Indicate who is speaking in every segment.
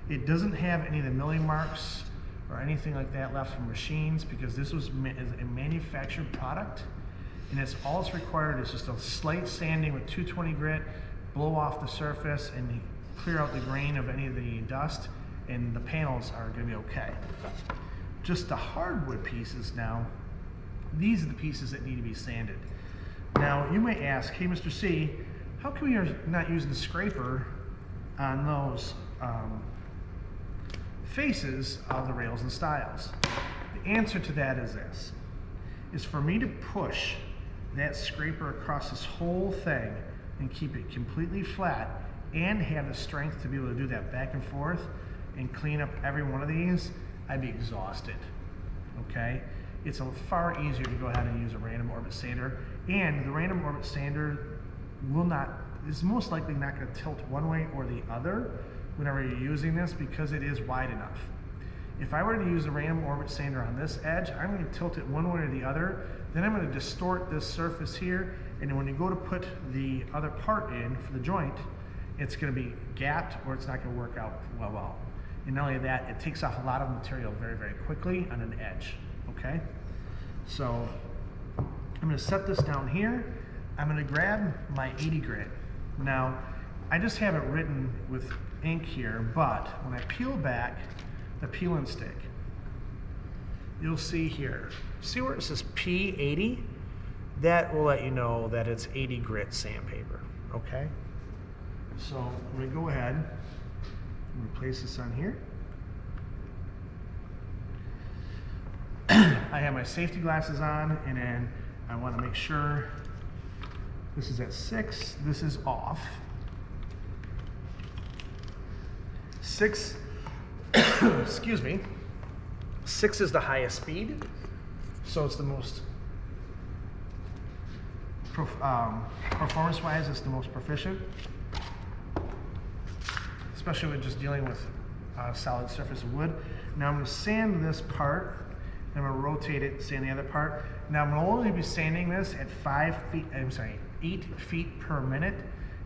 Speaker 1: It doesn't have any of the milling marks or anything like that left from machines, because this was a manufactured product, and all it's required is just a slight sanding with 220 grit, blow off the surface and clear out the grain of any of the dust, and the panels are going to be okay. Just the hardwood pieces now, these are the pieces that need to be sanded. Now you may ask, hey Mr. C, how come you're not using the scraper on those faces of the rails and stiles? The answer to that is this, is for me to push that scraper across this whole thing and keep it completely flat and have the strength to be able to do that back and forth and clean up every one of these, I'd be exhausted, okay? It's far easier to go ahead and use a random orbit sander, and the random orbit sander is most likely not going to tilt one way or the other whenever you're using this, because it is wide enough. If I were to use a random orbit sander on this edge, I'm going to tilt it one way or the other, then I'm going to distort this surface here, and when you go to put the other part in for the joint, it's going to be gapped or it's not going to work out well. And not only that, it takes off a lot of material very, very quickly on an edge, okay? So I'm going to set this down here. I'm going to grab my 80 grit. Now, I just have it written with ink here, but when I peel back the peel and stick, you'll see here, see where it says P80? That will let you know that it's 80 grit sandpaper, okay? So I'm going to go ahead and place this on here. I have my safety glasses on, and then I want to make sure this is at 6, this is off. 6, excuse me, 6 is the highest speed, so it's the most, performance-wise, it's the most proficient, especially with just dealing with a solid surface of wood. Now I'm going to sand this part, and I'm going to rotate it, sand the other part. Now I'm going to only be sanding this at 8 feet per minute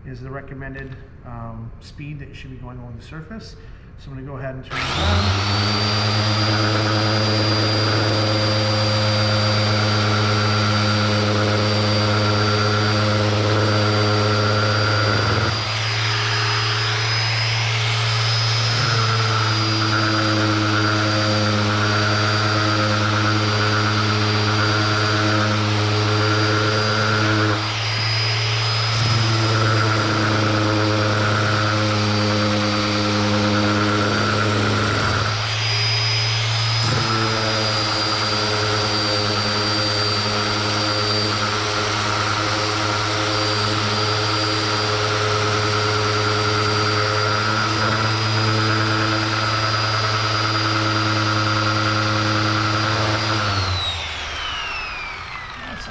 Speaker 1: is the recommended speed that you should be going along the surface. So I'm going to go ahead and turn this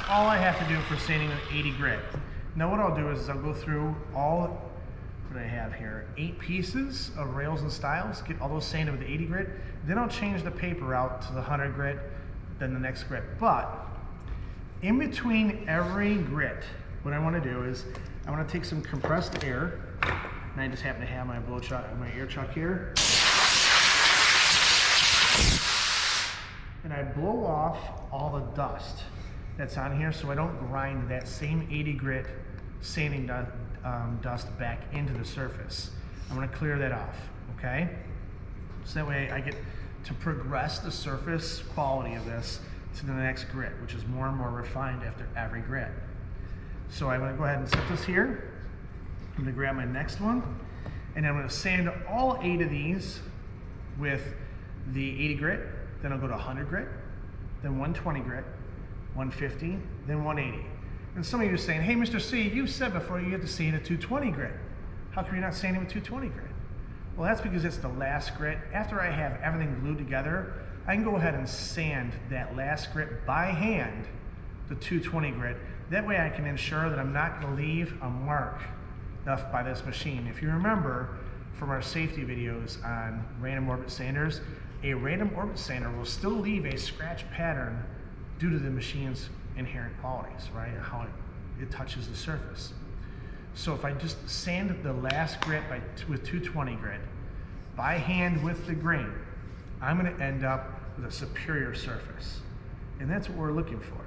Speaker 1: all I have to do for sanding with 80 grit. Now what I'll do is I'll go through all, what I have here, 8 pieces of rails and stiles, get all those sanded with the 80 grit, then I'll change the paper out to the 100 grit, then the next grit. But in between every grit, what I want to do is I want to take some compressed air, and I just happen to have my blow chuck, my air chuck here, and I blow off all the dust that's on here, so I don't grind that same 80 grit sanding dust back into the surface. I'm going to clear that off, okay? So that way I get to progress the surface quality of this to the next grit, which is more and more refined after every grit. So I'm going to go ahead and set this here. I'm going to grab my next one, and I'm going to sand all 8 of these with the 80 grit, then I'll go to 100 grit, then 120 grit, 150, then 180. And some of you are saying, hey, Mr. C, you said before you had to sand at 220 grit. How come you're not sanding with 220 grit? Well, that's because it's the last grit. After I have everything glued together, I can go ahead and sand that last grit by hand, the 220 grit. That way I can ensure that I'm not going to leave a mark left by this machine. If you remember from our safety videos on random orbit sanders, a random orbit sander will still leave a scratch pattern due to the machine's inherent qualities, right? How it touches the surface. So if I just sand the last grit with 220 grit, by hand with the grain, I'm going to end up with a superior surface. And that's what we're looking for.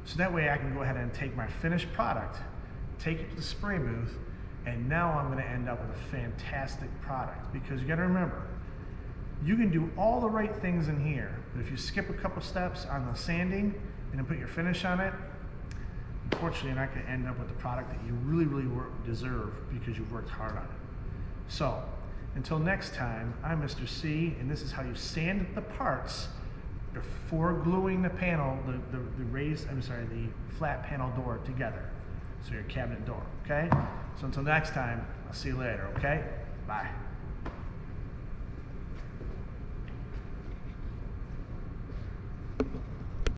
Speaker 1: So that way I can go ahead and take my finished product, take it to the spray booth, and now I'm going to end up with a fantastic product. Because you got to remember, you can do all the right things in here, but if you skip a couple steps on the sanding and then put your finish on it, unfortunately you're not going to end up with the product that you really, really deserve because you've worked hard on it. So, until next time, I'm Mr. C, and this is how you sand the parts before gluing the panel, the flat panel door together. So your cabinet door, okay? So until next time, I'll see you later, okay? Bye.